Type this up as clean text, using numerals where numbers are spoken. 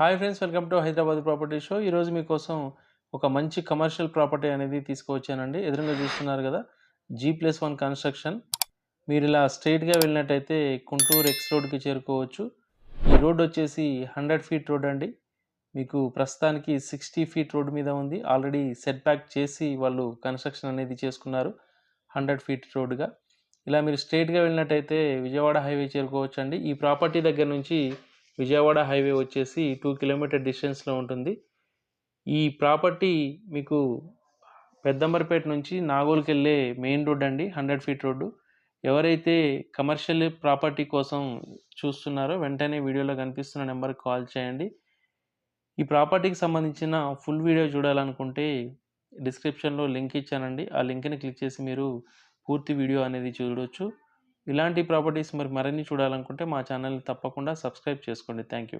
Hi friends, welcome to Hyderabad property show. ఈరోజు మీకోసం ఒక మంచి కమర్షియల్ ప్రాపర్టీ అనేది తీసుకువచ్చానండి. ఎదురుగా చూస్తున్నారు కదా, G+1 కన్స్ట్రక్షన్. మీరు ఇలా స్ట్రైట్గా వెళ్ళినట్టయితే గుంటూరు ఎక్స్ రోడ్కి చేరుకోవచ్చు. ఈ రోడ్ వచ్చేసి 100 ఫీట్ రోడ్ అండి. మీకు ప్రస్తుతానికి 60 ఫీట్ రోడ్ మీద ఉంది. ఆల్రెడీ సెట్ బ్యాక్ చేసి వాళ్ళు కన్స్ట్రక్షన్ అనేది చేసుకున్నారు 100 ఫీట్ రోడ్గా. ఇలా మీరు స్ట్రైట్గా వెళ్ళినట్టయితే విజయవాడ హైవే చేరుకోవచ్చు అండి. ఈ ప్రాపర్టీ దగ్గర నుంచి విజయవాడ హైవే వచ్చేసి 2 కిలోమీటర్ డిస్టెన్స్లో ఉంటుంది. ఈ ప్రాపర్టీ మీకు పెద్దంబర్పేట నుంచి నాగోల్కి వెళ్ళే మెయిన్ రోడ్ అండి, 100 ఫీట్ రోడ్డు. ఎవరైతే కమర్షియల్ ప్రాపర్టీ కోసం చూస్తున్నారో వెంటనే వీడియోలో కనిపిస్తున్న నెంబర్కి కాల్ చేయండి. ఈ ప్రాపర్టీకి సంబంధించిన ఫుల్ వీడియో చూడాలనుకుంటే డిస్క్రిప్షన్లో లింక్ ఇచ్చానండి. ఆ లింక్ని క్లిక్ చేసి మీరు పూర్తి వీడియో అనేది చూడొచ్చు. ఇలాంటి ప్రాపర్టీస్ మరిన్ని చూడాలనుకుంటే మా ఛానల్ని తప్పకుండా సబ్స్క్రైబ్ చేసుకోండి. Thank you.